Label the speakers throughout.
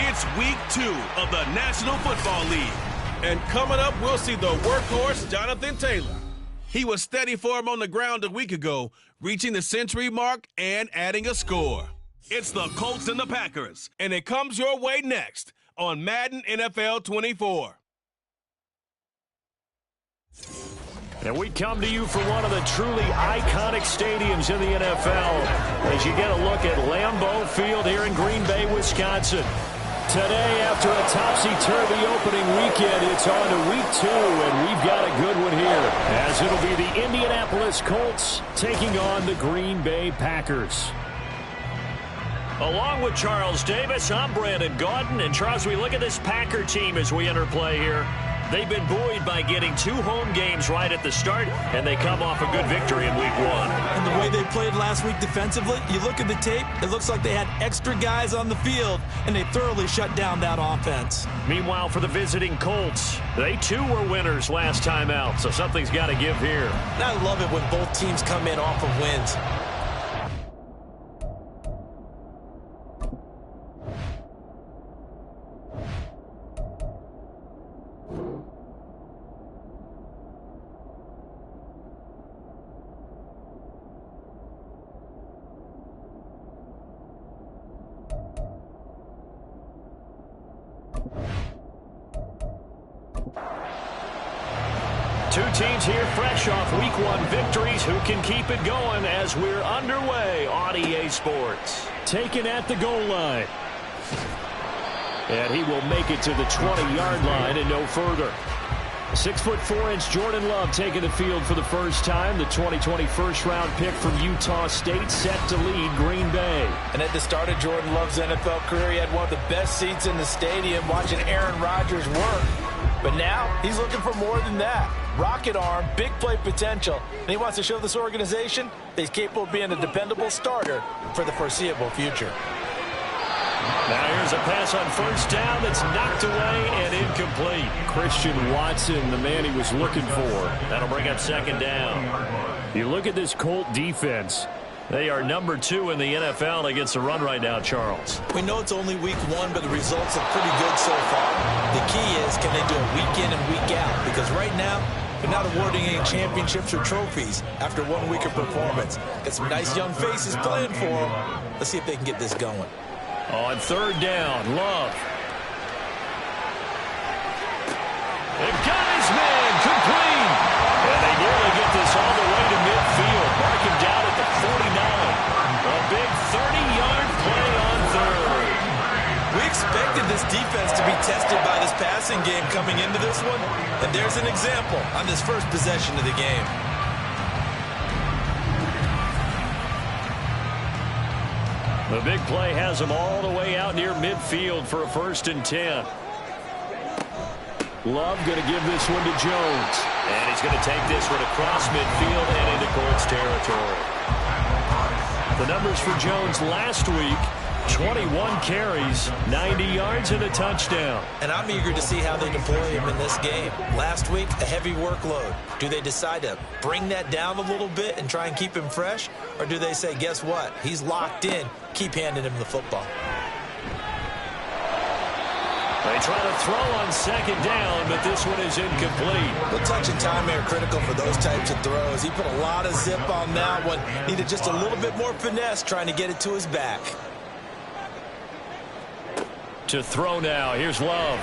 Speaker 1: It's week 2 of the National Football League. And coming up, we'll see the workhorse Jonathan Taylor. He was steady for him on the ground a week ago, reaching the century mark and adding a score. It's the Colts and the Packers, and it comes your way next on Madden NFL 24.
Speaker 2: And we come to you from one of the truly iconic stadiums in the NFL as you get a look at Lambeau Field here in Green Bay, Wisconsin. Today, after a topsy-turvy opening weekend, it's on to week 2, and we've got a good one here, as it'll be the Indianapolis Colts taking on the Green Bay Packers. Along with Charles Davis, I'm Brandon Gaudin. And Charles, we look at this Packer team as we enter play here. They've been buoyed by getting 2 home games right at the start, and they come off a good victory in week 1.
Speaker 3: And the way they played last week defensively, you look at the tape, it looks like they had extra guys on the field, and they thoroughly shut down that offense.
Speaker 2: Meanwhile, for the visiting Colts, they too were winners last time out, so something's got to give here.
Speaker 3: And I love it when both teams come in off of wins.
Speaker 2: Two teams here fresh off week 1 victories. Who can keep it going as we're underway on EA Sports? Taken at the goal line. And he will make it to the 20-yard line and no further. 6'4" Jordan Love taking the field for the first time. The 2020 first-round pick from Utah State set to lead Green Bay.
Speaker 3: And at the start of Jordan Love's NFL career, he had one of the best seats in the stadium watching Aaron Rodgers work. But now he's looking for more than that. Rocket arm, big play potential, and he wants to show this organization that he's capable of being a dependable starter for the foreseeable future.
Speaker 2: Now here's a pass on first down that's knocked away and incomplete. Christian Watson, the man he was looking for. That'll bring up second down. You look at this Colt defense. They are number 2 in the NFL against the run right now, Charles.
Speaker 3: We know it's only week 1, but the results are pretty good so far. The key is, can they do it week in and week out? Because right now, they're not awarding any championships or trophies after 1 week of performance. Got some nice young faces playing for them. Let's see if they can get this going.
Speaker 2: On third down, Love. They've got his man complete. And they nearly get this all the way to midfield. Mark him down at the 49. A big 30-yard play on third.
Speaker 3: We expected this defense to be tested by this passing game coming into this one. And there's an example on this first possession of the game.
Speaker 2: The big play has them all the way out near midfield for a 1st and 10. Love going to give this one to Jones. And he's going to take this one across midfield and into Colts territory. The numbers for Jones last week, 21 carries, 90 yards and a touchdown.
Speaker 3: And I'm eager to see how they deploy him in this game. Last week, a heavy workload. Do they decide to bring that down a little bit and try and keep him fresh? Or do they say, guess what? He's locked in. Keep handing him the football.
Speaker 2: They try to throw on second down, but this one is incomplete.
Speaker 3: The touch and time are critical for those types of throws. He put a lot of zip on that one. Needed just a little bit more finesse trying to get it to his back.
Speaker 2: To throw now. Here's Love.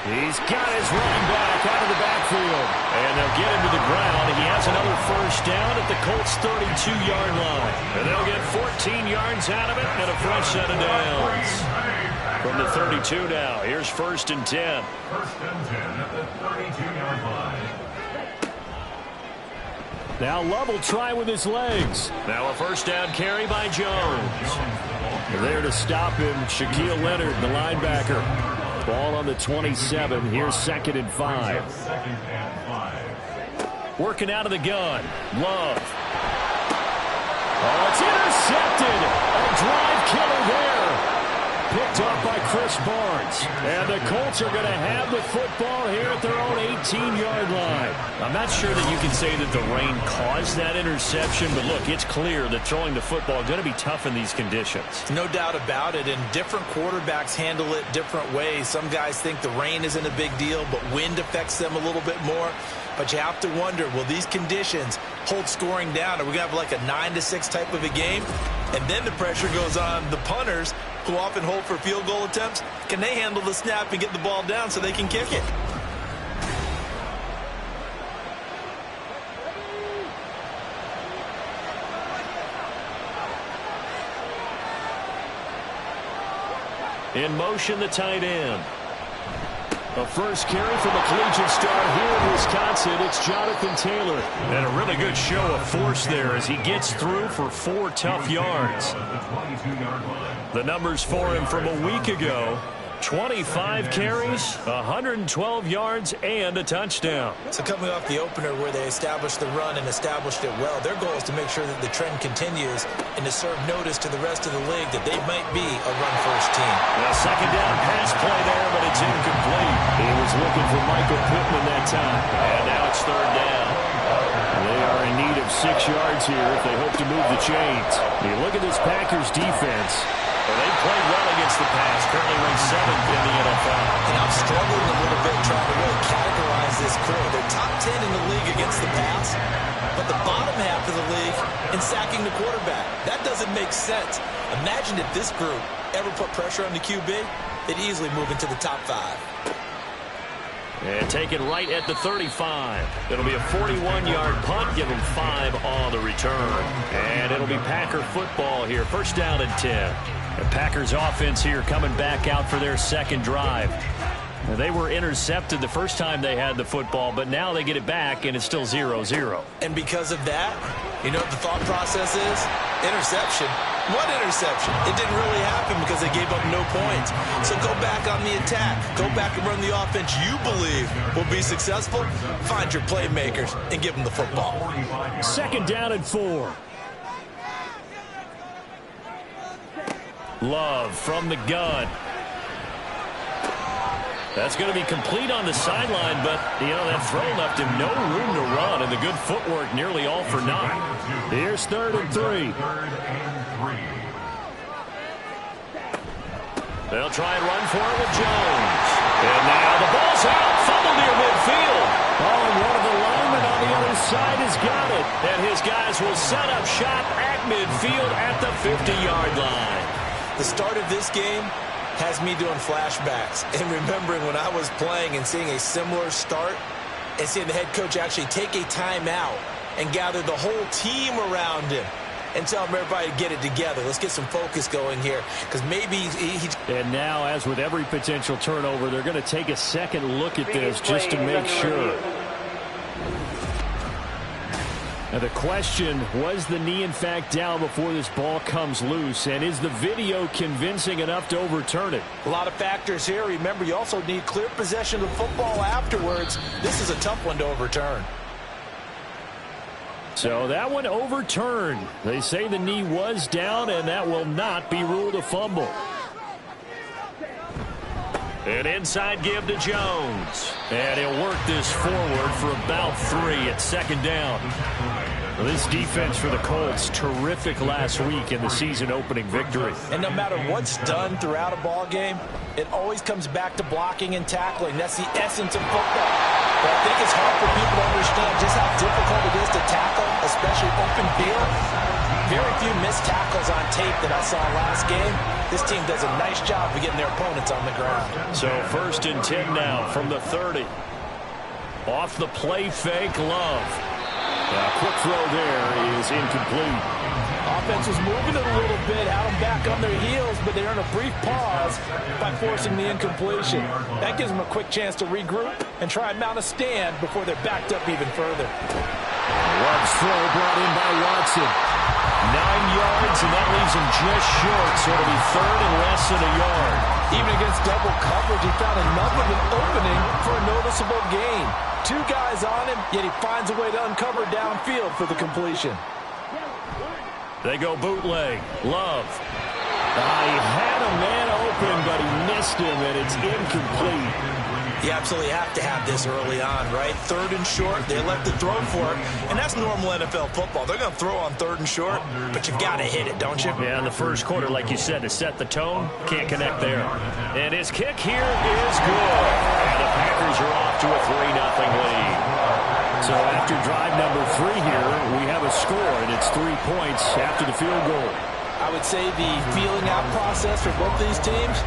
Speaker 2: He's got his running back out of the backfield. And they'll get him to the ground. He has another first down at the Colts 32-yard line. And they'll get 14 yards out of it and a fresh set of downs. From the 32 now, here's 1st and 10.
Speaker 4: 1st and 10 at the 32-yard line.
Speaker 2: Now Love will try with his legs. Now a first down carry by Jones. There to stop him, Shaquille Leonard, the linebacker. Ball on the 27. Here's 2nd and 5. Working out of the gun. Love. Oh, it's intercepted. A drive killer there. Picked up by Chris Barnes. And the Colts are going to have the football here at their own 18-yard line. I'm not sure that you can say that the rain caused that interception, but look, it's clear that throwing the football is going to be tough in these conditions.
Speaker 3: No doubt about it, and different quarterbacks handle it different ways. Some guys think the rain isn't a big deal, but wind affects them a little bit more. But you have to wonder, will these conditions hold scoring down? Are we going to have like a 9-6 type of a game? And then the pressure goes on the punters, who often hold for field goal attempts. Can they handle the snap and get the ball down so they can kick it?
Speaker 2: In motion, the tight end. A first carry from a collegiate star here in Wisconsin. It's Jonathan Taylor. And a really good show of force there as he gets through for 4 tough yards. The numbers for him from a week ago. 25 carries, 112 yards, and a touchdown.
Speaker 3: So coming off the opener where they established the run and established it well, their goal is to make sure that the trend continues and to serve notice to the rest of the league that they might be a run-first team.
Speaker 2: A second down pass play there, but it's incomplete. He was looking for Michael Pittman that time. And now it's third down. They are in need of 6 yards here if they hope to move the chains. You look at this Packers defense. Well, they played well against the pass, currently ranked 7th in the NFL.
Speaker 3: And I'm struggling a little bit trying to really categorize this crew. They're top 10 in the league against the pass, but the bottom half of the league in sacking the quarterback. That doesn't make sense. Imagine if this group ever put pressure on the QB, they'd easily move into the top 5.
Speaker 2: And taken right at the 35. It'll be a 41-yard punt. Give them 5 on the return. And it'll be Packer football here. First down and 10. The Packers offense here coming back out for their second drive. They were intercepted the first time they had the football, but now they get it back, and it's still 0-0.
Speaker 3: And because of that, you know what the thought process is? Interception. What interception? It didn't really happen because they gave up no points. So go back on the attack. Go back and run the offense you believe will be successful. Find your playmakers and give them the football.
Speaker 2: Second down and 4. Love from the gun. That's going to be complete on the sideline, but, you know, that throw left him no room to run, and the good footwork nearly all for naught. Here's 3rd and 3. They'll try and run for it with Jones. And now the ball's out, fumbled near midfield. Oh, and one of the linemen on the other side has got it. And his guys will set up shop at midfield at the 50-yard line.
Speaker 3: The start of this game has me doing flashbacks and remembering when I was playing and seeing a similar start and seeing the head coach actually take a timeout and gather the whole team around him and tell everybody to get it together. Let's get some focus going here because maybe he...
Speaker 2: And now, as with every potential turnover, they're going to take a second look at this just to make sure. Now the question, was the knee in fact down before this ball comes loose? And is the video convincing enough to overturn it?
Speaker 3: A lot of factors here. Remember, you also need clear possession of the football afterwards. This is a tough one to overturn.
Speaker 2: So that one overturned. They say the knee was down, and that will not be ruled a fumble. An inside give to Jones. And he'll work this forward for about 3 at second down. Well, this defense for the Colts, terrific last week in the season-opening victory.
Speaker 3: And no matter what's done throughout a ball game, it always comes back to blocking and tackling. That's the essence of football. But I think it's hard for people to understand just how difficult it is to tackle, especially open field. Very few missed tackles on tape that I saw last game. This team does a nice job of getting their opponents on the ground.
Speaker 2: So 1st and 10 now from the 30. Off the play fake, Love. A quick throw there is incomplete.
Speaker 3: Offense was moving it a little bit, had them back on their heels, but they earn a brief pause by forcing the incompletion. That gives them a quick chance to regroup and try and mount a stand before they're backed up even further.
Speaker 2: Love's throw brought in by Watson. 9 yards, and that leaves him just short, so it'll be 3rd and less than a yard.
Speaker 3: Even against double coverage, he found enough of an opening for a noticeable gain. 2 guys on him, yet he finds a way to uncover downfield for the completion.
Speaker 2: They go bootleg. Love. He had a man open, but but he missed him, and it's incomplete.
Speaker 3: You absolutely have to have this early on, right? 3rd and short, they elected to throw for it, and that's normal NFL football. They're going to throw on 3rd and short, but you've got to hit it, don't you?
Speaker 2: Yeah, in the first quarter, like you said, to set the tone, can't connect there. And his kick here is good. And the Packers are off to a 3-0 lead. So after drive number 3 here, we have a score, and it's 3 points after the field goal.
Speaker 3: I would say the feeling out process for both these teams,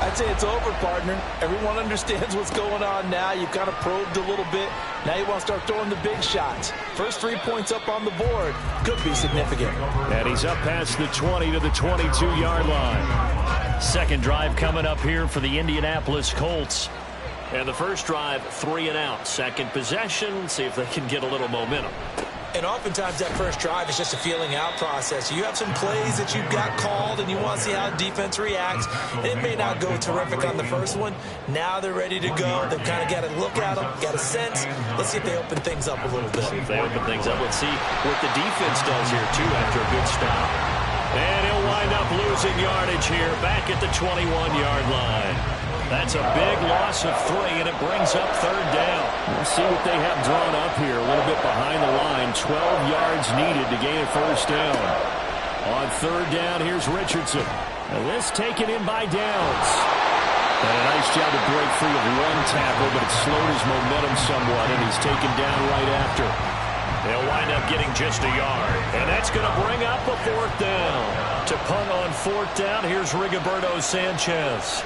Speaker 3: I'd say it's over, partner. Everyone understands what's going on now. You've kind of probed a little bit. Now you want to start throwing the big shots. First 3 points up on the board could be significant.
Speaker 2: And he's up past the 20 to the 22-yard line. Second drive coming up here for the Indianapolis Colts. And the first drive, 3 and out. Second possession, see if they can get a little momentum.
Speaker 3: And oftentimes that first drive is just a feeling out process. You have some plays that you've got called and you want to see how defense reacts. It may not go terrific on the first one. Now they're ready to go. They've kind of got to look at them, got a sense. Let's see if they open things up a little bit.
Speaker 2: See if they open things up. Let's see what the defense does here, too, after a good stop. And he'll wind up losing yardage here back at the 21-yard line. That's a big loss of 3, and it brings up 3rd down. We'll see what they have drawn up here. A little bit behind the line. 12 yards needed to gain a first down. On 3rd down, here's Richardson. Now this taken in by Downs. And a nice job to break free of 1 tackle, but it slowed his momentum somewhat, and he's taken down right after. They'll wind up getting just a yard. And that's going to bring up a 4th down. To punt on 4th down, here's Rigoberto Sanchez.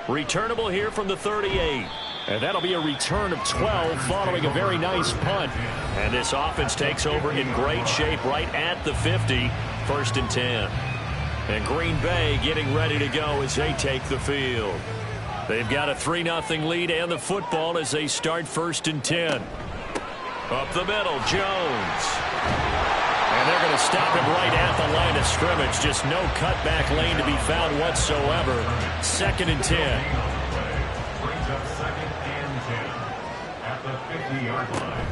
Speaker 2: Returnable here from the 38. And that'll be a return of 12 following a very nice punt. And this offense takes over in great shape right at the 50. 1st and 10. And Green Bay getting ready to go as they take the field. They've got a 3-0 lead and the football as they start 1st and 10. Up the middle, Jones. And they're going to stop him right at the line of scrimmage. Just no cutback lane to be found whatsoever. 2nd and 10.
Speaker 4: Brings up 2nd and 10 at the 50-yard line.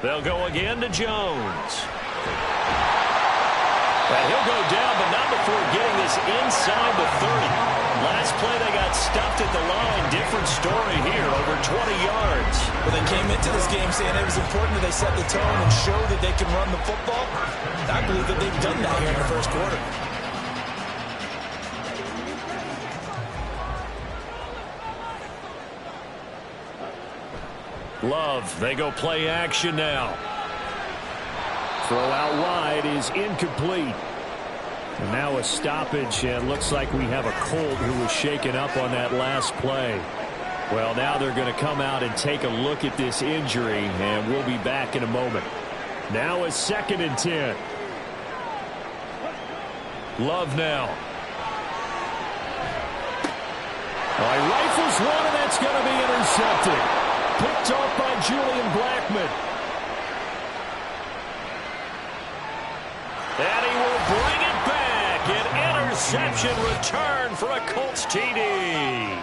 Speaker 2: They'll go again to Jones. And he'll go down, but not before getting this inside the 30. Last play, they got stuffed at the line. Different story here, over 20 yards.
Speaker 3: Well, they came into this game saying it was important that they set the tone and show that they can run the football. I believe that they've done that here in the first quarter.
Speaker 2: Love, they go play action now. Throw out wide is incomplete. And now a stoppage, and looks like we have a Colt who was shaken up on that last play. Well, now they're going to come out and take a look at this injury, and we'll be back in a moment. Now a 2nd and 10. Love now. He rifles one, and that's going to be intercepted. Picked off by Julian Blackmon. And he will bring it back. An interception return for a Colts TD.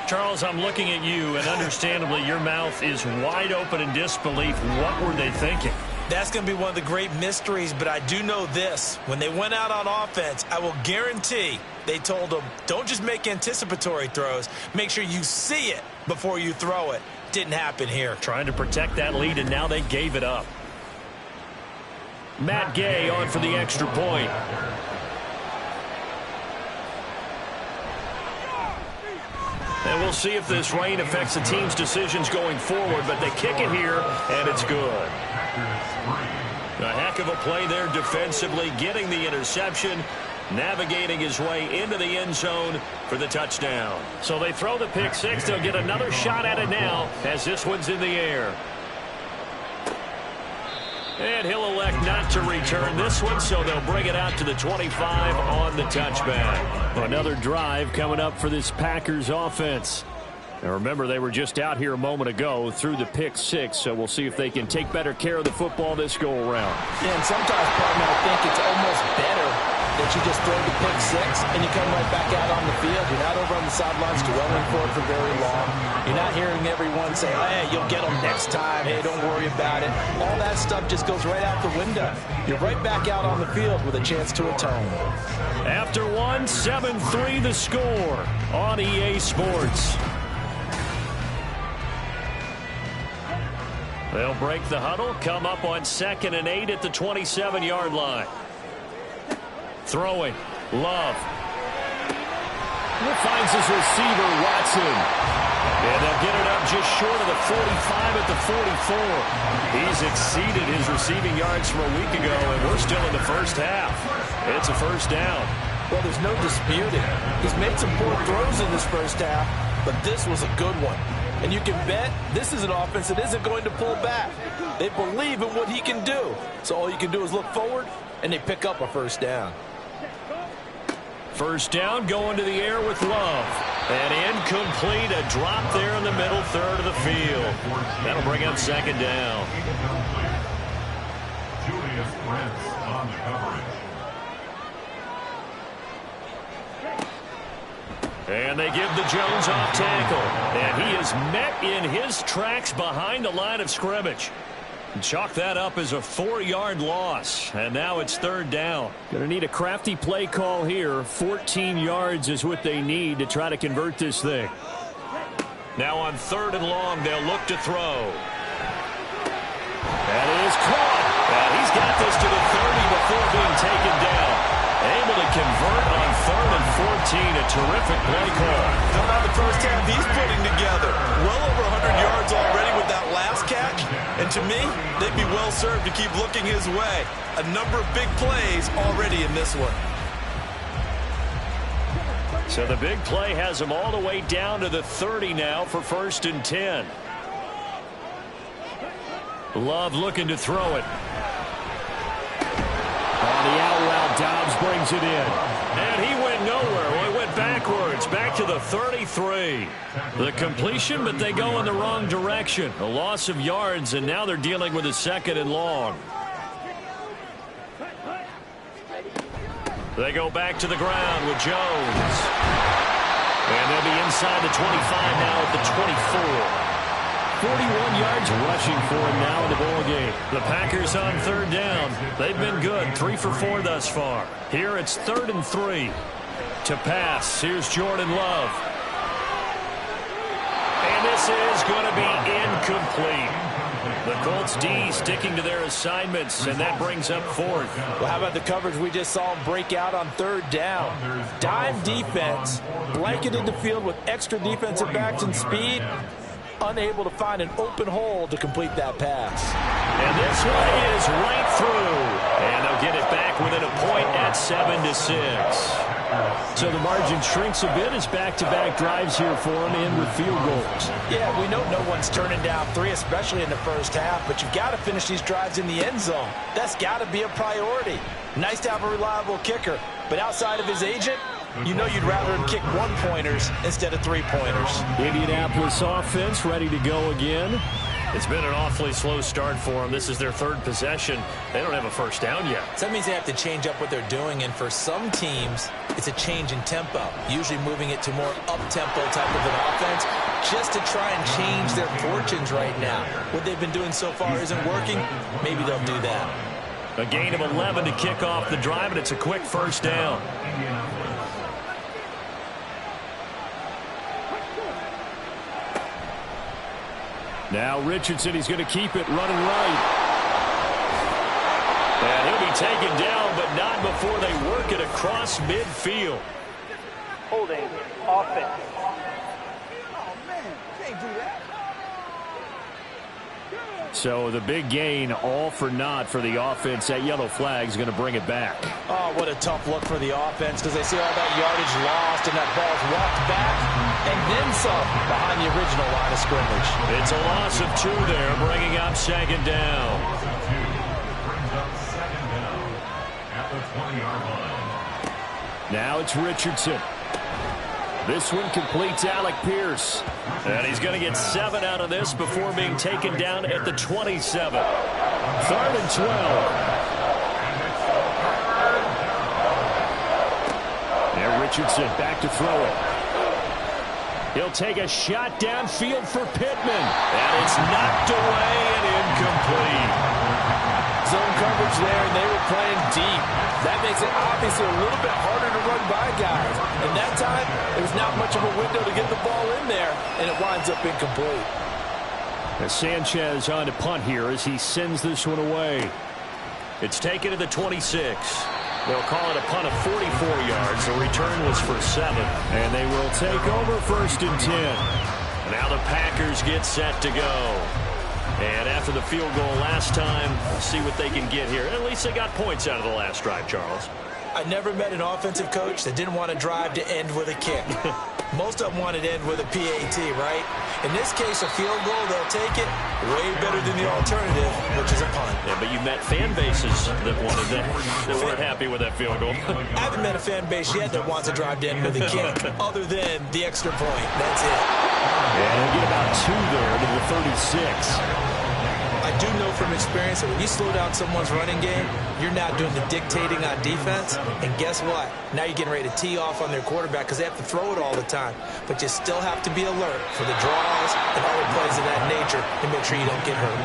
Speaker 2: Charles, I'm looking at you, and understandably your mouth is wide open in disbelief. What were they thinking?
Speaker 3: That's going to be one of the great mysteries, but I do know this. When they went out on offense, I will guarantee they told them, don't just make anticipatory throws. Make sure you see it before you throw it. Didn't happen here.
Speaker 2: Trying to protect that lead, and now they gave it up. Matt Gay on for the extra point. And we'll see if this rain affects the team's decisions going forward, but they kick it here, and it's good. A heck of a play there defensively, getting the interception, navigating his way into the end zone for the touchdown. So they throw the pick six. They'll get another shot at it now as this one's in the air. And he'll elect not to return this one, so they'll bring it out to the 25 on the touchback. Another drive coming up for this Packers offense. And remember, they were just out here a moment ago through the pick six, so we'll see if they can take better care of the football this go-around.
Speaker 3: Yeah, and sometimes, partner, I think it's almost better that you just throw the pick six and you come right back out on the field. You're not over on the sidelines dwelling for it for very long. You're not hearing everyone say, hey, you'll get them next time. Hey, don't worry about it. All that stuff just goes right out the window. You're right back out on the field with a chance to atone.
Speaker 2: After one, 7-3 the score on EA Sports. They'll break the huddle, come up on 2nd and 8 at the 27-yard line. Throwing, Love. Finds his receiver, Watson. And they'll get it up just short of the 45 at the 44. He's exceeded his receiving yards from a week ago, and we're still in the first half. It's a first down.
Speaker 3: Well, there's no disputing. He's made some poor throws in this first half, but this was a good one. And you can bet this is an offense that isn't going to pull back. They believe in what he can do. So all you can do is look forward, and they pick up a first down.
Speaker 2: First down, going to the air with Love. And incomplete, a drop there in the middle third of the field. That'll bring up 2nd down.
Speaker 4: Julius Brents on the coverage.
Speaker 2: And they give the Jones off tackle. And he is met in his tracks behind the line of scrimmage. Chalk that up as a 4-yard loss. And now it's 3rd down. Going to need a crafty play call here. 14 yards is what they need to try to convert this thing. Now on 3rd and long, they'll look to throw. That is caught. And he's got this to the 30 before being taken down. Able to convert on 3rd and 14. A terrific play call.
Speaker 5: Coming out of the first half, he's putting together well over 100 yards already with that last catch. And to me, they'd be well served to keep looking his way. A number of big plays already in this one.
Speaker 2: So the big play has him all the way down to the 30 now for 1st and 10. Love looking to throw it. On the out route, Dobbs brings it in. And he went nowhere. Well, he went backwards, back to the 33. The completion, but they go in the wrong direction. A loss of yards, and now they're dealing with a 2nd and long. They go back to the ground with Jones. And they'll be inside the 25 now at the 24. 41 yards rushing for him now in the ball game. The Packers on 3rd down. They've been good, 3 for 4 thus far. Here it's 3rd and 3. To pass, here's Jordan Love. And this is going to be incomplete. The Colts D sticking to their assignments, and that brings up 4th.
Speaker 3: Well, how about the coverage we just saw him break out on 3rd down? Dime defense, blanketed the field with extra defensive backs and speed. Unable to find an open hole to complete that pass.
Speaker 2: And this one is right through. And they'll get it back within a point at 7-6. So the margin shrinks a bit as back-to-back drives here for them and with field goals.
Speaker 3: Yeah, we know no one's turning down 3, especially in the first half, but you've got to finish these drives in the end zone. That's got to be a priority. Nice to have a reliable kicker, but outside of his agent, you know you'd rather him kick 1-pointers instead of 3-pointers.
Speaker 2: Indianapolis offense ready to go again. It's been an awfully slow start for them. This is their 3rd possession. They don't have a first down yet.
Speaker 6: So that means they have to change up what they're doing, and for some teams, it's a change in tempo, usually moving it to more up-tempo type of an offense just to try and change their fortunes right now. What they've been doing so far isn't working. Maybe they'll do that.
Speaker 2: A gain of 11 to kick off the drive, and it's a quick first down. Now Richardson, he's going to keep it running right. And he'll be taken down, but not before they work it across midfield.
Speaker 7: Holding offense. Oh, man, can't do that.
Speaker 2: So the big gain, all for naught for the offense. That yellow flag is going to bring it back.
Speaker 3: Oh, what a tough look for the offense because they see all that yardage lost and that ball's walked back and then some behind the original line of scrimmage.
Speaker 2: It's a loss of 2 there, bringing up 2nd down.
Speaker 4: Brings up 2nd down at the 20-yard line.
Speaker 2: Now it's Richardson. This one completes Alec Pierce. And he's going to get 7 out of this before being taken down at the 27. 3rd and 12. Richardson back to throw it. He'll take a shot downfield for Pittman. And it's knocked away and incomplete.
Speaker 3: Zone coverage there, and they were playing deep. That makes it obviously a little bit harder to run by guys. And that time, there's not much of a window to get the ball in there, and it winds up incomplete.
Speaker 2: Sanchez on to punt here as he sends this one away. It's taken to the 26. They'll call it a punt of 44 yards. The return was for 7. And they will take over 1st and 10. Now the Packers get set to go. And after the field goal last time, see what they can get here. At least they got points out of the last drive, Charles.
Speaker 6: I never met an offensive coach that didn't want to drive to end with a kick. Most of them wanted to end with a PAT, right? In this case, a field goal, they'll take it. Way better than the alternative, which is a punt.
Speaker 2: Yeah, but you met fan bases that wanted that, that weren't happy with that field goal.
Speaker 6: I haven't met a fan base yet that wants to drive to end with a kick, other than the extra point. That's it.
Speaker 2: And they'll get about 2 there to the 36.
Speaker 6: I do know from experience that when you slow down someone's running game, you're not doing the dictating on defense. And guess what? Now you're getting ready to tee off on their quarterback because they have to throw it all the time. But you still have to be alert for the draws and other plays of that nature to make sure you don't get hurt.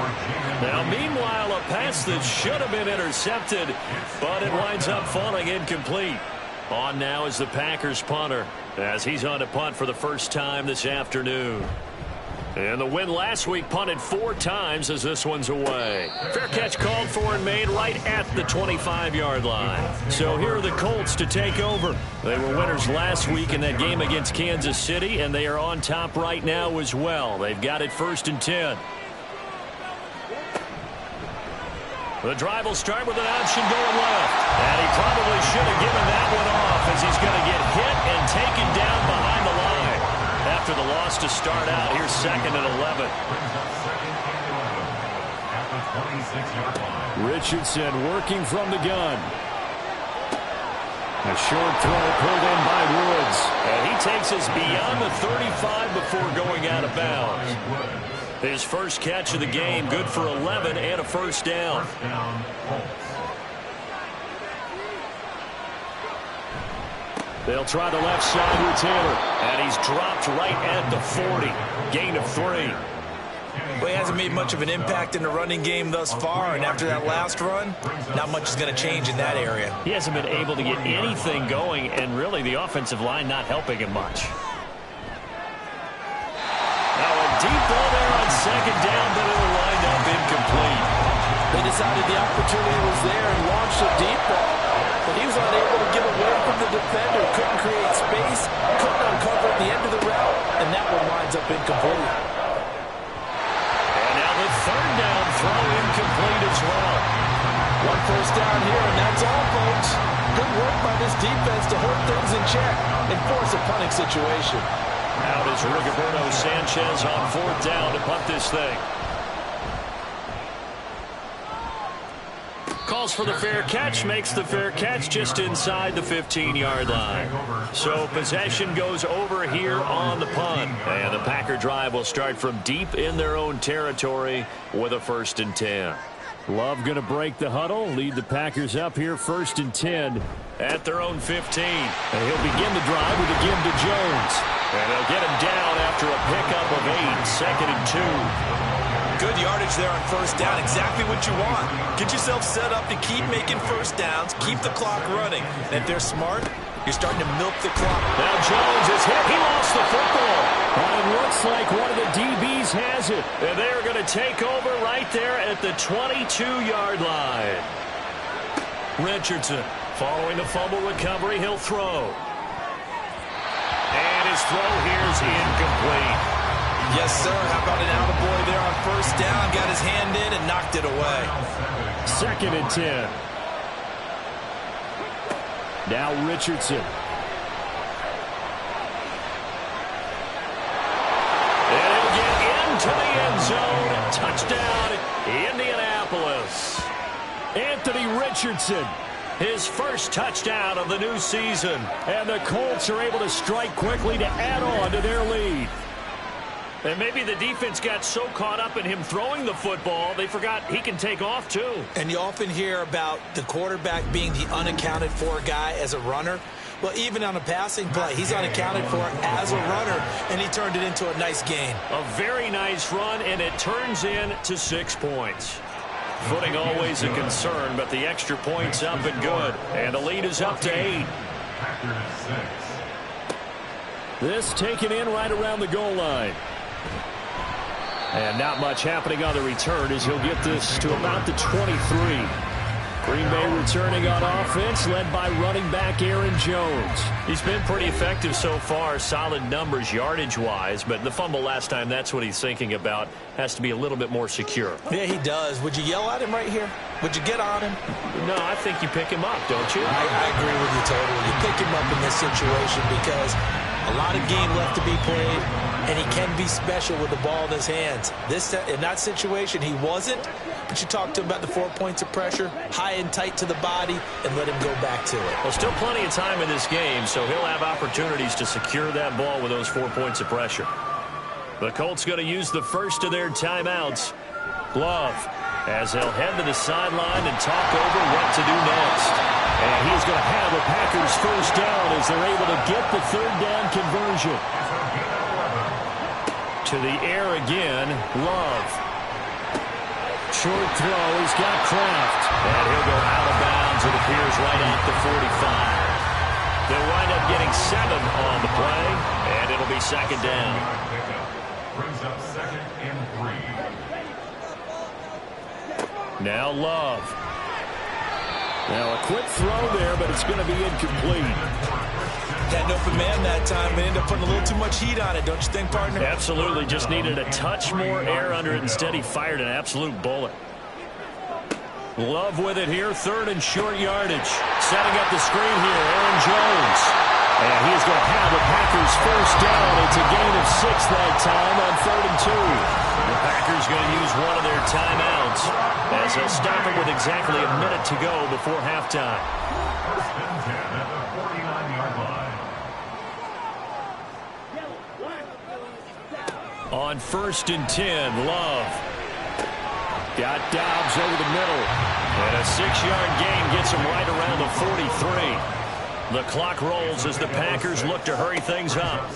Speaker 2: Now, meanwhile, a pass that should have been intercepted, but it winds up falling incomplete. On now is the Packers punter as he's on to punt for the first time this afternoon. And the win last week punted 4 times as this one's away. Fair catch called for and made right at the 25-yard line. So here are the Colts to take over. They were winners last week in that game against Kansas City, and they are on top right now as well. They've got it 1st and 10. The drive will start with an option going left. And he probably should have given that one off as he's going to get hit and taken down behind the line. After the loss to start out, here's 2nd and 11. Richardson working from the gun. A short throw pulled in by Woods. And he takes us beyond the 35 before going out of bounds. His first catch of the game, good for 11 and a 1st down. They'll try the left side with Taylor. And he's dropped right at the 40. Gain of 3.
Speaker 6: Well, he hasn't made much of an impact in the running game thus far, and after that last run, not much is going to change in that area.
Speaker 2: He hasn't been able to get anything going, and really the offensive line not helping him much. Now a deep ball there on 2nd down, but it'll wind up incomplete.
Speaker 3: They decided the opportunity was there and launched a deep ball, but he was unable to get away from the defender, couldn't create space, couldn't uncover at the end of the route, and that one winds up incomplete.
Speaker 2: And now the 3rd down throw incomplete as well.
Speaker 3: 1 first down here, and that's all, folks. Good work by this defense to hold things in check and force a punting situation.
Speaker 2: Out is Rigoberto Sanchez on 4th down to punt this thing. Calls for the fair catch, makes the fair catch just inside the 15-yard line. So possession goes over here on the punt. And the Packer drive will start from deep in their own territory with a 1st and 10. Love going to break the huddle, lead the Packers up here 1st and 10 at their own 15. And he'll begin the drive with a give to Jones. And they'll get him down after a pickup of 8, 2nd and 2.
Speaker 3: Good yardage there on 1st down, exactly what you want. Get yourself set up to keep making 1st downs, keep the clock running. And if they're smart, you're starting to milk the clock.
Speaker 2: Now Jones is hit. He lost the football. And it looks like one of the DBs has it. And they're going to take over right there at the 22-yard line. Richardson following the fumble recovery. He'll throw. And his throw here is incomplete.
Speaker 3: Yes, sir. How about an attaboy there on 1st down? Got his hand in and knocked it away.
Speaker 2: 2nd and 10. Now Richardson. And he'll get into the end zone. Touchdown, Indianapolis. Anthony Richardson. His first touchdown of the new season. And the Colts are able to strike quickly to add on to their lead. And maybe the defense got so caught up in him throwing the football, they forgot he can take off too.
Speaker 6: And you often hear about the quarterback being the unaccounted for guy as a runner. Well, even on a passing play, he's unaccounted for as a runner, and he turned it into a nice gain.
Speaker 2: A very nice run, and it turns into 6 points. Footing always a concern, but the extra point's up and good. And the lead is up to 8. This taken in right around the goal line. And not much happening on the return as he'll get this to about the 23. Green Bay returning on offense, led by running back Aaron Jones. He's been pretty effective so far, solid numbers yardage-wise, but the fumble last time, that's what he's thinking about. Has to be a little bit more secure.
Speaker 6: Yeah, he does. Would you yell at him right here? Would you get on him?
Speaker 2: No, I think you pick him up, don't you?
Speaker 6: I agree with you totally. You pick him up in this situation because a lot of game left to be played, and he can be special with the ball in his hands. In that situation, he wasn't. But you talk to him about the 4 points of pressure, high and tight to the body, and let him go back to it.
Speaker 2: Well, still plenty of time in this game, so he'll have opportunities to secure that ball with those 4 points of pressure. The Colts going to use the first of their timeouts. Love, as they'll head to the sideline and talk over what to do next. And he's going to have a Packers first down as they're able to get the third down conversion. To the air again, Love. Short throw, he's got Kraft. And he'll go out of bounds, it appears, right at the 45. They'll wind up getting 7 on the play, and it'll be second down.
Speaker 4: Brings up 2nd and 3.
Speaker 2: Now Love. Now a quick throw there, but it's going to be incomplete.
Speaker 6: Had an open man that time and ended up putting a little too much heat on it, don't you think, partner?
Speaker 2: Absolutely. Just needed a touch more air under it. Instead, he fired an absolute bullet. Love with it here. 3rd and short yardage. Setting up the screen here, Aaron Jones. And he's going to have the Packers first down. It's a gain of 6 that time on 3rd and 2. The Packers going to use one of their timeouts as they'll stop it with exactly a minute to go before halftime.
Speaker 4: First and 10 at the 49-yard line.
Speaker 2: On 1st and 10, Love. Got Dobbs over the middle. And a 6-yard gain gets him right around the 43. The clock rolls as the Packers look to hurry things up.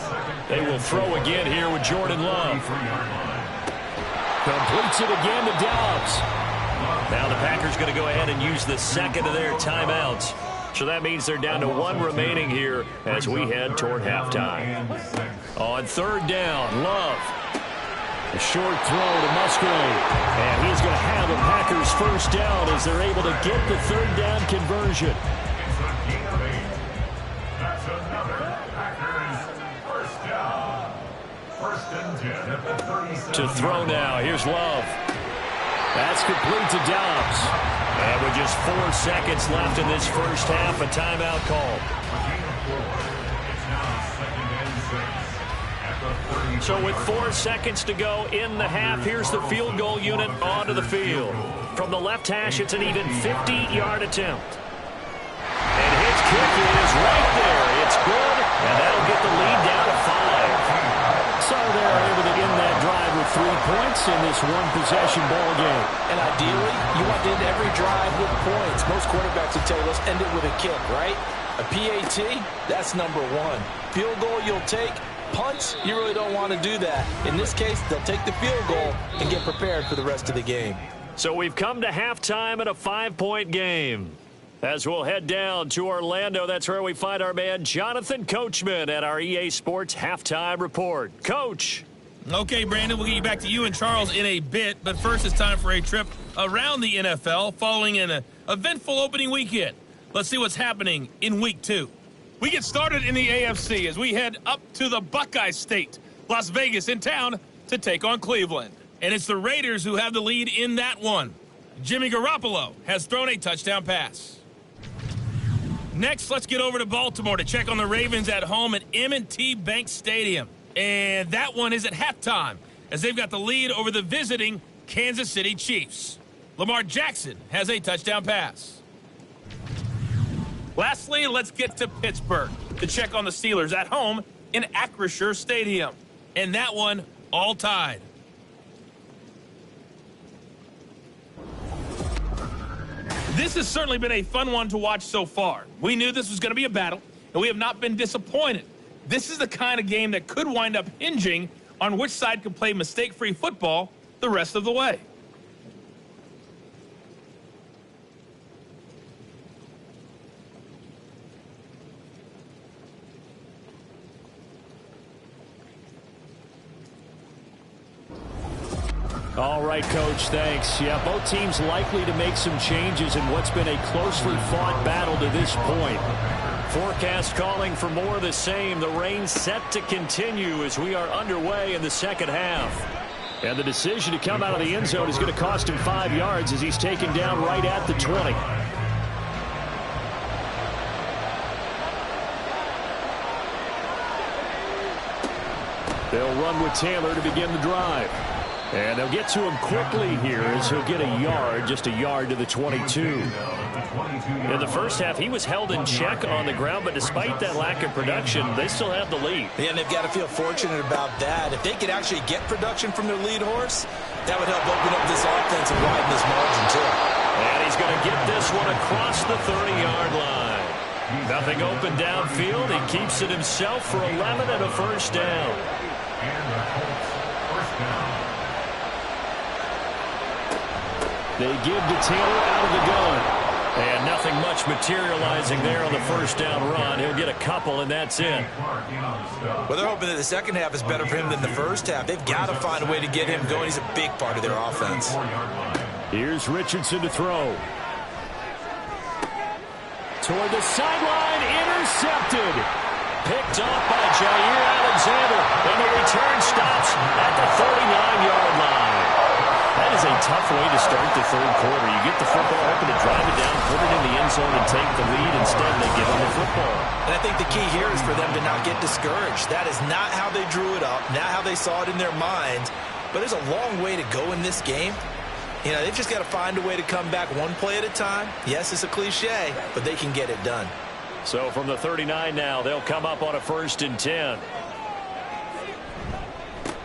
Speaker 2: They will throw again here with Jordan Love. Completes it again to Dobbs. Now the Packers going to go ahead and use the second of their timeouts. So that means they're down to 1 remaining here as we head toward halftime. On 3rd down, Love. A short throw to Musgrave. And he's going to have the Packers first down as they're able to get the 3rd down conversion.
Speaker 4: That's another Packers first down. 1st and 10 at the 37.
Speaker 2: To throw now, here's Love. That's complete to Dobbs. And with just 4 seconds left in this first half, a timeout called. So with 4 seconds to go in the half, here's the field goal unit onto the field. From the left hash, it's an even 50-yard attempt. And his kick is right there. It's good, and that'll get the lead down to 5. So they're able to end that drive with 3 points in this one-possession ball game.
Speaker 6: And ideally, you want to end every drive with points. Most quarterbacks would tell you, let's end it with a kick, right? A PAT, that's number 1. Field goal you'll take. Punts, you really don't want to do that. In this case, they'll take the field goal and get prepared for the rest of the game.
Speaker 2: So we've come to halftime in a 5-point game. As we'll head down to Orlando, that's where we find our man Jonathan Coachman at our EA Sports Halftime Report. Coach.
Speaker 1: Okay, Brandon, we'll get you back to you and Charles in a bit, but first it's time for a trip around the NFL following an eventful opening weekend. Let's see what's happening in Week 2. We get started in the AFC as we head up to the Buckeye State, Las Vegas in town to take on Cleveland. And it's the Raiders who have the lead in that one. Jimmy Garoppolo has thrown a touchdown pass. Next, let's get over to Baltimore to check on the Ravens at home at M&T Bank Stadium. And that one is at halftime as they've got the lead over the visiting Kansas City Chiefs. Lamar Jackson has a touchdown pass. Lastly, let's get to Pittsburgh to check on the Steelers at home in Acrisure Stadium. And that one all tied.
Speaker 8: This has certainly been a fun one to watch so far. We knew this was going to be a battle, and we have not been disappointed. This is the kind of game that could wind up hinging on which side can play mistake-free football the rest of the way.
Speaker 2: All right, Coach, thanks. Yeah, both teams likely to make some changes in what's been a closely fought battle to this point. Forecast calling for more of the same. The rain set to continue as we are underway in the second half. And the decision to come out of the end zone is going to cost him 5 yards as he's taken down right at the 20. They'll run with Taylor to begin the drive. And they'll get to him quickly here as he'll get a yard, just a yard to the 22. In the first half, he was held in check on the ground, but despite that lack of production, they still have the lead.
Speaker 6: Yeah, and they've got to feel fortunate about that. If they could actually get production from their lead horse, that would help open up this offense and widen this margin, too.
Speaker 2: And he's going to get this one across the 30-yard line. Nothing open downfield. He keeps it himself for 11 and a first down.
Speaker 4: And the Colts first down.
Speaker 2: They give to Taylor out of the gun. And nothing much materializing there on the first down run. He'll get a couple, and that's it.
Speaker 6: Well, they're hoping that the second half is better for him than the first half. They've got to find a way to get him going. He's a big part of their offense.
Speaker 2: Here's Richardson to throw. Toward the sideline, intercepted. Picked off by Jair Alexander. And the return stops at the 39-yard line. That is a tough way to start the third quarter. You get the football, hoping to drive it down, put it in the end zone, and take the lead. Instead, they give them the football.
Speaker 6: And I think the key here is for them to not get discouraged. That is not how they drew it up, not how they saw it in their minds. But there's a long way to go in this game. You know, they've just got to find a way to come back one play at a time. Yes, it's a cliche, but they can get it done.
Speaker 2: So from the 39 now, they'll come up on a 1st and 10.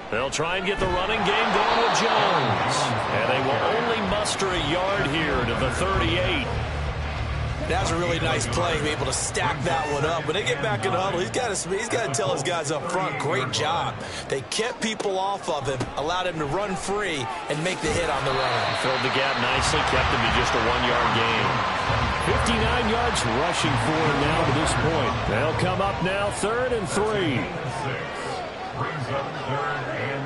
Speaker 2: They'll try and get the running game going with Jones. And they will only muster a yard here to the 38.
Speaker 6: That's a really nice play to be able to stack that one up. When they get back in the huddle, he's got to tell his guys up front, great job. They kept people off of him, allowed him to run free, and make the hit on the run.
Speaker 2: Filled the gap nicely, kept him to just a 1-yard gain. 59 yards rushing for him now to this point. They'll come up now 3rd and 3.
Speaker 4: Brings up 3rd and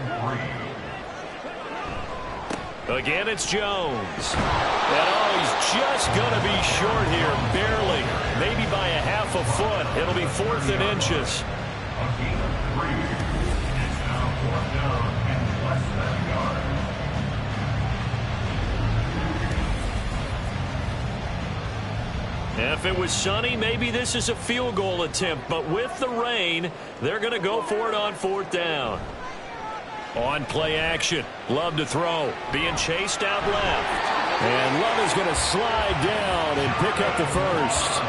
Speaker 4: 3.
Speaker 2: Again, it's Jones. And he's just going to be short here, barely. Maybe by a half a foot. It'll be 4th and inches.
Speaker 4: A gain of 3. It's now 4th down and less than a yard.
Speaker 2: If it was sunny, maybe this is a field goal attempt. But with the rain, they're going to go for it on 4th down. On play action, Love to throw, being chased out left. And Love is going to slide down and pick up the first.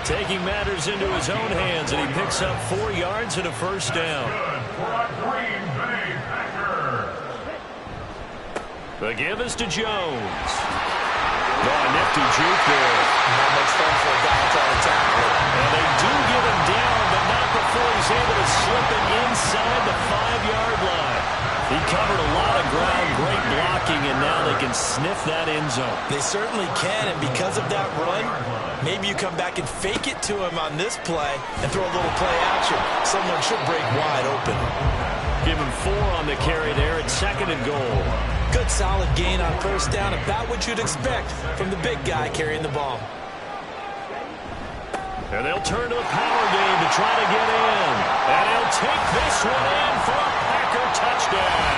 Speaker 2: Taking matters into his own hands, and he picks up 4 yards and a first down.
Speaker 4: Good for a Green Bay Packer.
Speaker 2: The give is to Jones. Oh, a nifty juke there.
Speaker 6: That makes fun for a guy trying to tackle it.
Speaker 2: And they do get him down, but not before he's able to slip it inside the 5-yard line. He covered a lot of ground, great blocking, and now they can sniff that end zone.
Speaker 6: They certainly can, and because of that run, maybe you come back and fake it to him on this play and throw a little play action. Someone should break wide open.
Speaker 2: Give him 4 on the carry there at 2nd and goal.
Speaker 6: Good solid gain on 1st down, about what you'd expect from the big guy carrying the ball.
Speaker 2: And they'll turn to the power game to try to get in. And he'll take this one in for a Packer touchdown.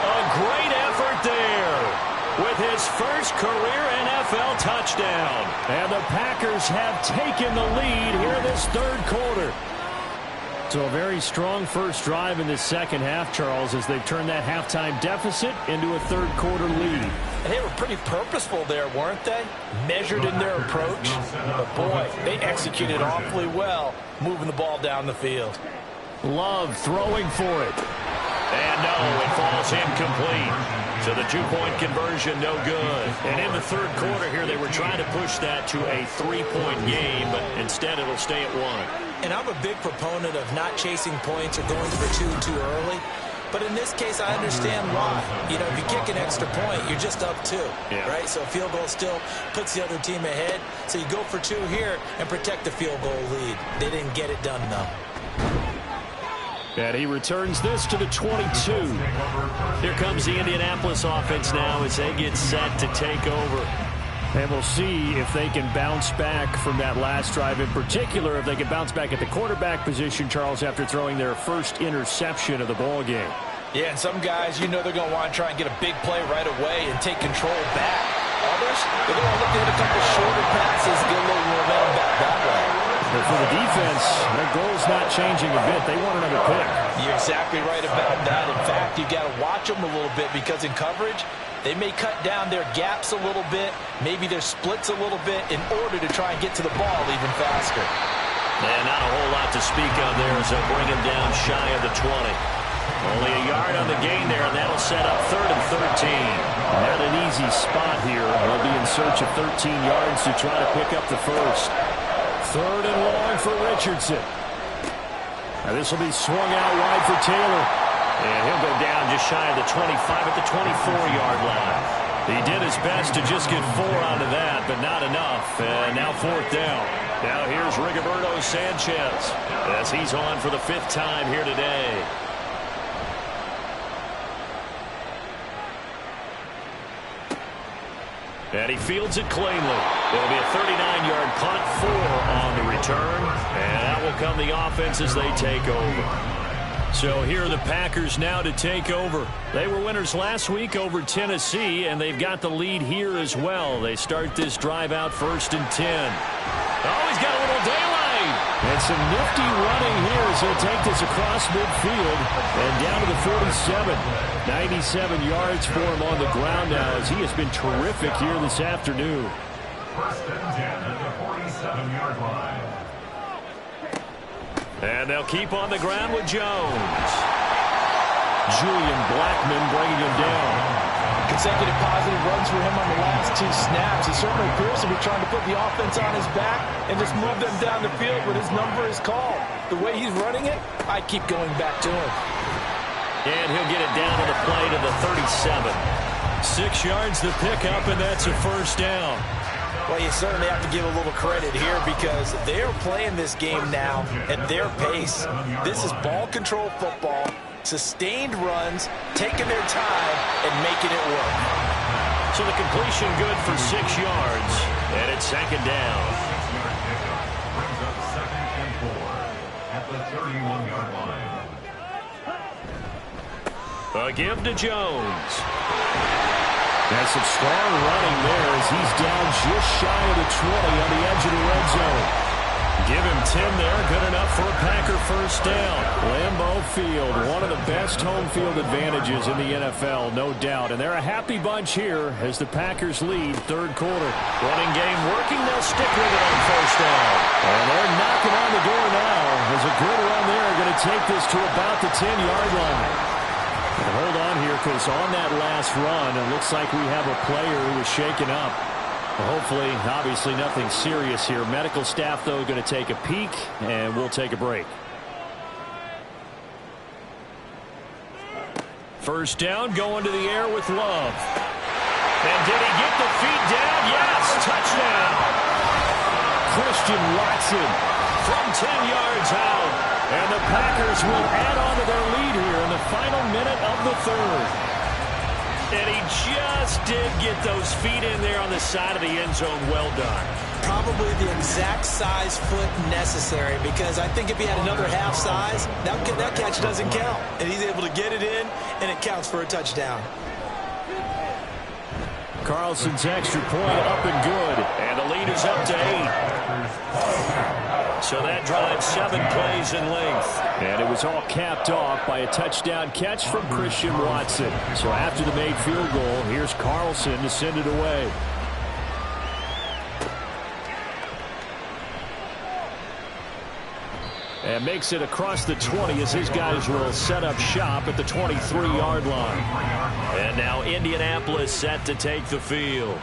Speaker 2: A great effort there with his first career NFL touchdown. And the Packers have taken the lead here this 3rd quarter. So a very strong first drive in this second half, Charles, as they've turned that halftime deficit into a 3rd quarter lead.
Speaker 6: And they were pretty purposeful there, weren't they? Measured in their approach. But boy, they executed awfully well, moving the ball down the field.
Speaker 2: Love throwing for it. And no, it falls incomplete. So the two-point conversion, no good. And in the third quarter here, they were trying to push that to a three-point game, but instead it'll stay at one.
Speaker 6: And I'm a big proponent of not chasing points or going for two too early. But in this case, I understand why. You know, if you kick an extra point, you're just up two, right? So a field goal still puts the other team ahead. So you go for two here and protect the field goal lead. They didn't get it done, though.
Speaker 2: And he returns this to the 22. Here comes the Indianapolis offense now as they get set to take over. And we'll see if they can bounce back from that last drive. In particular, if they can bounce back at the quarterback position, Charles, after throwing their first interception of the ball game.
Speaker 3: Yeah, and some guys, you know they're going to want to try and get a big play right away and take control back. Others, they're going to look to hit a couple shorter passes, get a little momentum back that way.
Speaker 2: But for the defense, their goal's not changing a bit. They want another pick.
Speaker 3: You're exactly right about that. In fact, you've got to watch them a little bit because in coverage, they may cut down their gaps a little bit, maybe their splits a little bit in order to try and get to the ball even faster.
Speaker 2: And not a whole lot to speak of there as they'll bring him down shy of the 20. Only a yard on the gain there, and that'll set up 3rd and 13. Not an easy spot here. They'll be in search of 13 yards to try to pick up the first. 3rd and long for Richardson. Now this will be swung out wide for Taylor. And he'll go down just shy of the 25 at the 24-yard line. He did his best to just get 4 out of that, but not enough. And now 4th down. Now here's Rigoberto Sanchez as he's on for the 5th time here today. And he fields it cleanly. It'll be a 39-yard punt, 4 on the return. And that will come the offense as they take over. So here are the Packers now to take over. They were winners last week over Tennessee, and they've got the lead here as well. They start this drive out 1st and 10. Oh, he's got a little daylight. And some nifty running here as he'll take this across midfield and down to the 47. 97 yards for him on the ground now as he has been terrific here this afternoon.
Speaker 4: 1st and 10 at the 47-yard line.
Speaker 2: And they'll keep on the ground with Jones. Julian Blackmon bringing him down.
Speaker 3: Consecutive positive runs for him on the last 2 snaps. He certainly appears to be trying to put the offense on his back and just move them down the field when his number is called. The way he's running it, I keep going back to him.
Speaker 2: And he'll get it down to the play to the 37. 6 yards to pick up, and that's a 1st down.
Speaker 6: Well, you certainly have to give a little credit here because they're playing this game now at their pace. This is ball control football, sustained runs, taking their time, and making it work.
Speaker 2: So the completion good for 6 yards, and it's 2nd down.
Speaker 4: 6-yard pickup brings up 2nd and 4 at the 31-yard line.
Speaker 2: A give to Jones. That's some strong running there as he's down just shy of the 20 on the edge of the red zone. Give him 10 there, good enough for a Packer 1st down. Lambeau Field, one of the best home field advantages in the NFL, no doubt. And they're a happy bunch here as the Packers lead 3rd quarter. Running game working, they'll stick with it on 1st down. And they're knocking on the door now as a good run there going to take this to about the 10-yard line. And hold on here because on that last run, it looks like we have a player who was shaken up. Hopefully, obviously nothing serious here. Medical staff, though, going to take a peek, and we'll take a break. 1st down, going to the air with Love. And did he get the feet down? Yes, touchdown. Christian Watson from 10 yards out. And the Packers will add on to their lead here in the final minute of the 3rd. And he just did get those feet in there on the side of the end zone. Well done.
Speaker 6: Probably the exact size foot necessary because I think if he had another half size, that catch doesn't count. And he's able to get it in, and it counts for a touchdown.
Speaker 2: Carlson's extra point up and good. And the lead is up to 8. So that drives 7 plays in length. And it was all capped off by a touchdown catch from Christian Watson. So after the made field goal, here's Carlson to send it away. And makes it across the 20 as his guys will set up shop at the 23-yard line. And now Indianapolis set to take the field.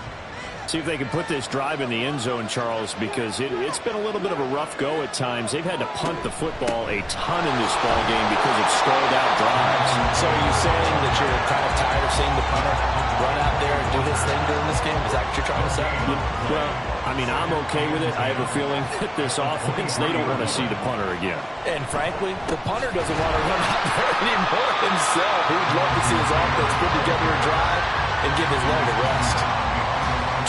Speaker 2: See if they can put this drive in the end zone, Charles, because it's been a little bit of a rough go at times. They've had to punt the football a ton in this ball game because of stalled out drives.
Speaker 6: So are you saying that you're kind of tired of seeing the punter run out there and do his thing during this game? Is that what you're trying to say?
Speaker 2: Well, I mean, I'm okay with it. I have a feeling that this offense, they don't want to see the punter again.
Speaker 6: And frankly, the punter doesn't want to run out there anymore himself. He'd love to see his offense put together a drive and give his leg a rest.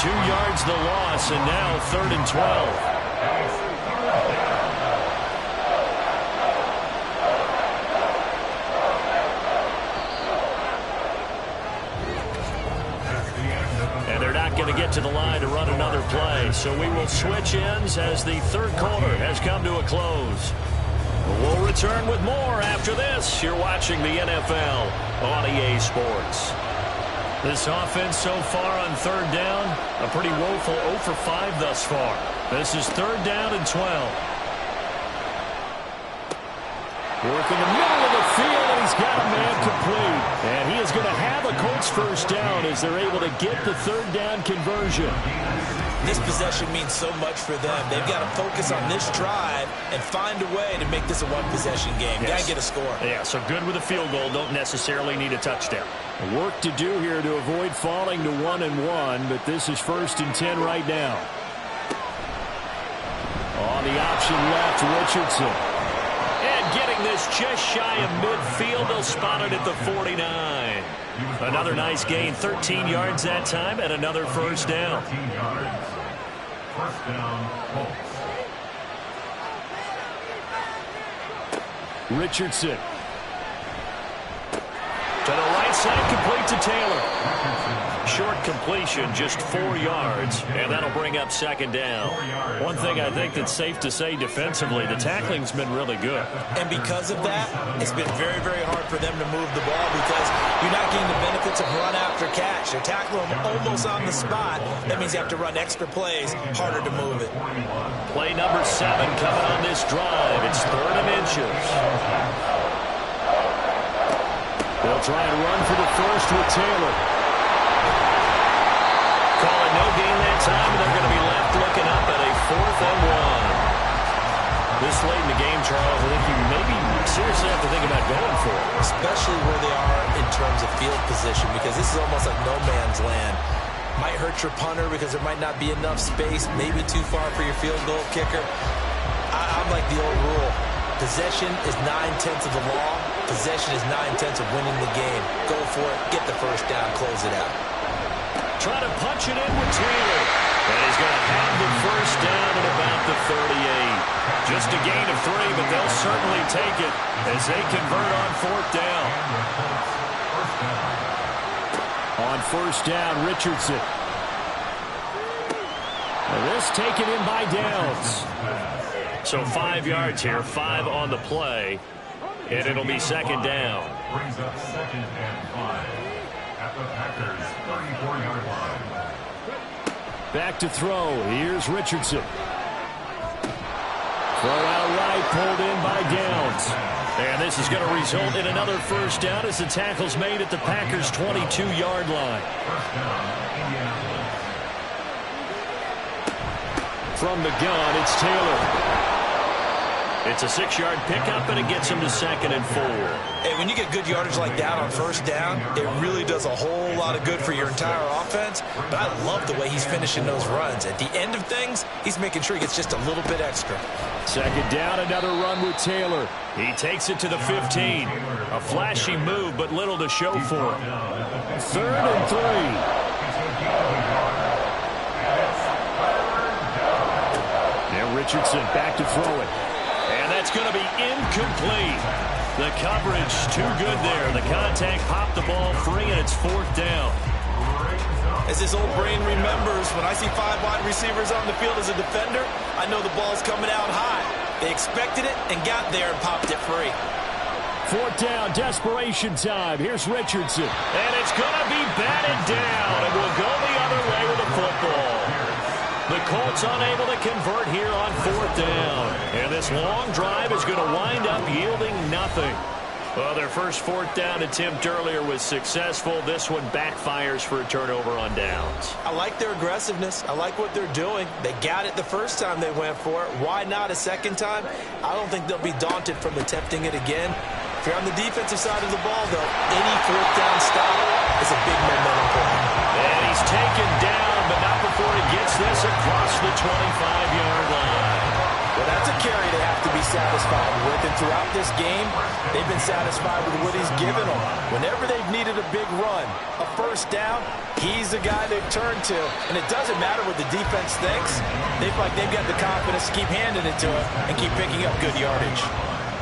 Speaker 2: 2 yards the loss, and now 3rd and 12. And they're not going to get to the line to run another play, so we will switch ends as the third quarter has come to a close. We'll return with more after this. You're watching the NFL on EA Sports. This offense so far on 3rd down, a pretty woeful 0 for 5 thus far. This is 3rd down and 12. Work in the middle of the field, and he's got a man complete. And he is going to have a Colts first down as they're able to get the 3rd down conversion.
Speaker 6: This possession means so much for them. They've got to focus on this drive and find a way to make this a one-possession game.
Speaker 2: Yes.
Speaker 6: Got to get a score.
Speaker 2: Yeah, so good with a field goal. Don't necessarily need a touchdown. Work to do here to avoid falling to 1-1, but this is 1st and 10 right now. On the option left, Richardson. And getting this just shy of midfield. They'll spot it at the 49. Another nice gain, 13 yards that time, and another first down.
Speaker 4: First down, Colts.
Speaker 2: Richardson. To the right side, complete to Taylor. Short completion, just 4 yards, and that'll bring up 2nd down. One thing I think that's safe to say defensively, the tackling's been really good.
Speaker 6: And because of that, it's been very, very hard for them to move the ball because you're not getting the benefits of run after catch. They're tackling them almost on the spot. That means you have to run extra plays, harder to move it.
Speaker 2: Play number 7 coming on this drive. It's 3rd and inches. They'll try and run for the first with Taylor. Calling no gain that time, and they're going to be left looking up at a 4th and 1. This late in the game, Charles, I think you maybe seriously have to think about going for it.
Speaker 6: Especially where they are in terms of field position, because this is almost like no man's land. Might hurt your punter because there might not be enough space, maybe too far for your field goal kicker. I'm like the old rule. Possession is 9/10 of the law. Possession is 9/10 of winning the game. Go for it, get the first down, close it out.
Speaker 2: Try to punch it in with Taylor. And he's going to have the first down at about the 38. Just a gain of 3, but they'll certainly take it as they convert on 4th down. On 1st down, Richardson. And this taken in by Downs. So 5 yards here, 5 on the play, and it'll be 2nd down.
Speaker 4: Brings up 2nd and 5 at the Packers' 34-yard line.
Speaker 2: Back to throw. Here's Richardson. Throw out right, pulled in by Downs. And this is going to result in another first down as the tackle's made at the Packers' 22-yard line.
Speaker 4: First down, Indianapolis.
Speaker 2: From the gun, it's Taylor. It's a 6-yard pickup, and it gets him to 2nd and 4.
Speaker 6: Hey, when you get good yardage like that on first down, it really does a whole lot of good for your entire offense. But I love the way he's finishing those runs. At the end of things, he's making sure he gets just a little bit extra.
Speaker 2: 2nd down, another run with Taylor. He takes it to the 15. A flashy move, but little to show for it. 3rd and 3. Now Richardson back to throw it. And that's going to be incomplete. The coverage too good there. The contact popped the ball free, and it's 4th down.
Speaker 6: As this old brain remembers, when I see 5 wide receivers on the field as a defender, I know the ball's coming out high. They expected it and got there and popped it free.
Speaker 2: 4th down, desperation time. Here's Richardson. And it's going to be batted down, and we'll go the other way with the football. The Colts unable to convert here on 4th down. And this long drive is going to wind up yielding nothing. Well, their first 4th down attempt earlier was successful. This one backfires for a turnover on downs.
Speaker 6: I like their aggressiveness. I like what they're doing. They got it the first time they went for it. Why not a second time? I don't think they'll be daunted from attempting it again. If you're on the defensive side of the ball, though, any 4th down stop is a big momentum play.
Speaker 2: And he's taken down, but not before he gets this across the 25-yard line.
Speaker 6: Well, that's a carry they have to be satisfied with. And throughout this game, they've been satisfied with what he's given them. Whenever they've needed a big run, a first down, he's the guy they've turned to. And it doesn't matter what the defense thinks. They feel like they've got the confidence to keep handing it to him and keep picking up good yardage.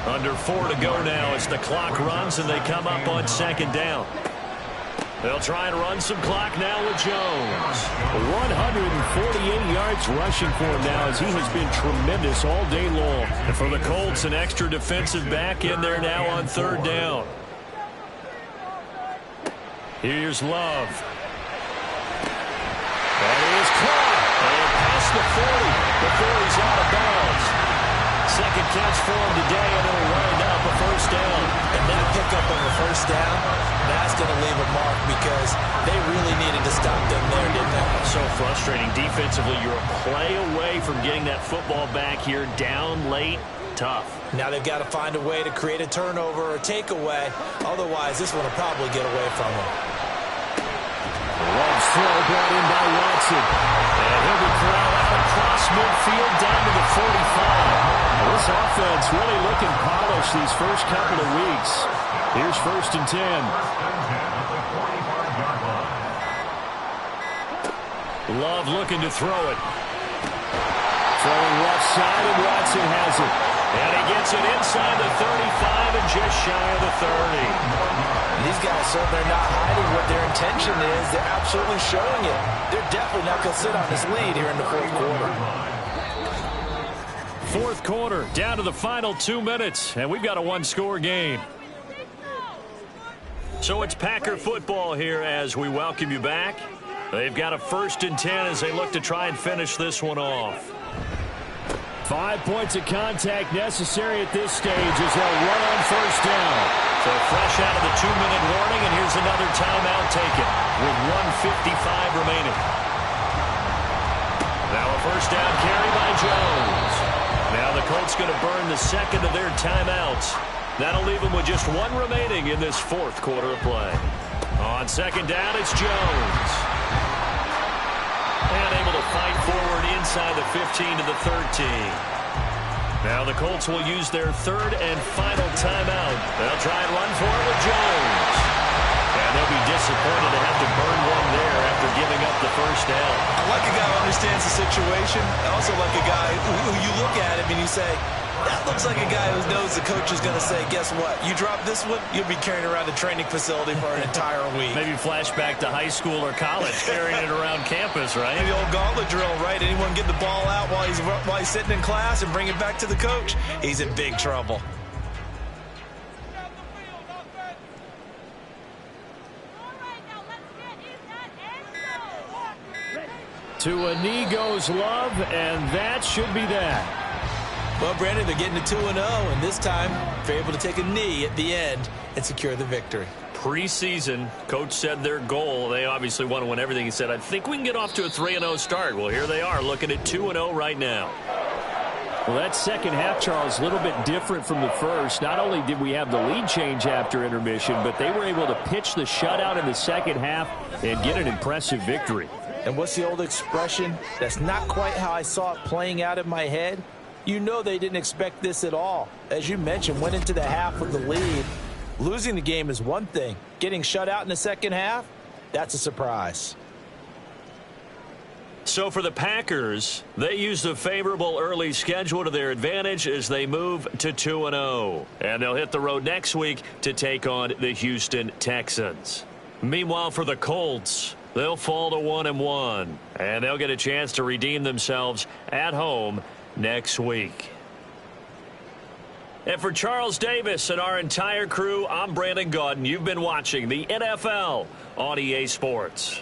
Speaker 2: Under 4 to go now as the clock runs and they come up on 2nd down. They'll try and run some clock now with Jones.
Speaker 9: 148 yards rushing for him now as he has been tremendous all day long.
Speaker 2: And for the Colts, an extra defensive back in there now on 3rd down. Here's Love. That is caught. And past the 40 before he's out of bounds. Second catch for him today, and it'll wind up a first down.
Speaker 6: And that pickup on the first down, that's going to leave a mark because they really needed to stop them there, didn't they?
Speaker 2: So frustrating. Defensively, you're a play away from getting that football back here down late. Tough.
Speaker 6: Now they've got to find a way to create a turnover or takeaway. Otherwise, this one will probably get away from them.
Speaker 9: Love's throw brought in by Watson.
Speaker 2: And he'll be corralled up across midfield down to the 45.
Speaker 9: This offense really looking polished these first couple of weeks. Here's 1st and 10.
Speaker 2: Love looking to throw it.
Speaker 9: Throwing left side, and Watson has it.
Speaker 2: And he gets it inside the 35 and just shy of the 30.
Speaker 6: These guys certainly are not hiding what their intention is. They're absolutely showing it. They're definitely not going to sit on this lead here in the 4th quarter.
Speaker 2: 4th quarter, down to the final 2 minutes, and we've got a 1-score game. So it's Packer football here as we welcome you back. They've got a 1st and 10 as they look to try and finish this one off.
Speaker 9: 5 points of contact necessary at this stage as they'll run on 1st down.
Speaker 2: So fresh out of the 2-minute warning, and here's another timeout taken with 1:55 remaining. Now a 1st down carry by Jones. Now the Colts going to burn the second of their timeouts. That'll leave them with just 1 remaining in this 4th quarter of play. On 2nd down, it's Jones. And able to fight forward inside the 15 to the 13. Now the Colts will use their 3rd and final timeout. They'll try and run for it with Jones. And they'll be disappointed to have to burn one there after giving up the 1st down.
Speaker 5: I like a guy who understands the situation. I also like a guy who you look at him and you say, that looks like a guy who knows the coach is going to say, guess what? You drop this one, you'll be carrying around a training facility for an entire week.
Speaker 2: Maybe flashback to high school or college, carrying it around campus, right?
Speaker 5: The old gauntlet drill, right? Anyone get the ball out while he's sitting in class and bring it back to the coach, he's in big trouble.
Speaker 9: To a knee goes Love, and that should be that.
Speaker 6: Well, Brandon, they're getting to 2-0, and this time they're able to take a knee at the end and secure the victory.
Speaker 2: Preseason, coach said their goal, they obviously want to win everything. He said, I think we can get off to a 3-0 start. Well, here they are looking at 2-0 right now.
Speaker 9: Well, that second half, Charles, a little bit different from the first. Not only did we have the lead change after intermission, but they were able to pitch the shutout in the second half and get an impressive victory.
Speaker 6: And what's the old expression? That's not quite how I saw it playing out in my head. You know they didn't expect this at all. As you mentioned, went into the half with the lead. Losing the game is one thing. Getting shut out in the second half, that's a surprise.
Speaker 2: So for the Packers, they used a favorable early schedule to their advantage as they move to 2-0. And they'll hit the road next week to take on the Houston Texans. Meanwhile, for the Colts, they'll fall to 1-1. And they'll get a chance to redeem themselves at home next week. And for Charles Davis and our entire crew, I'm Brandon Gaudin. You've been watching the NFL on EA Sports.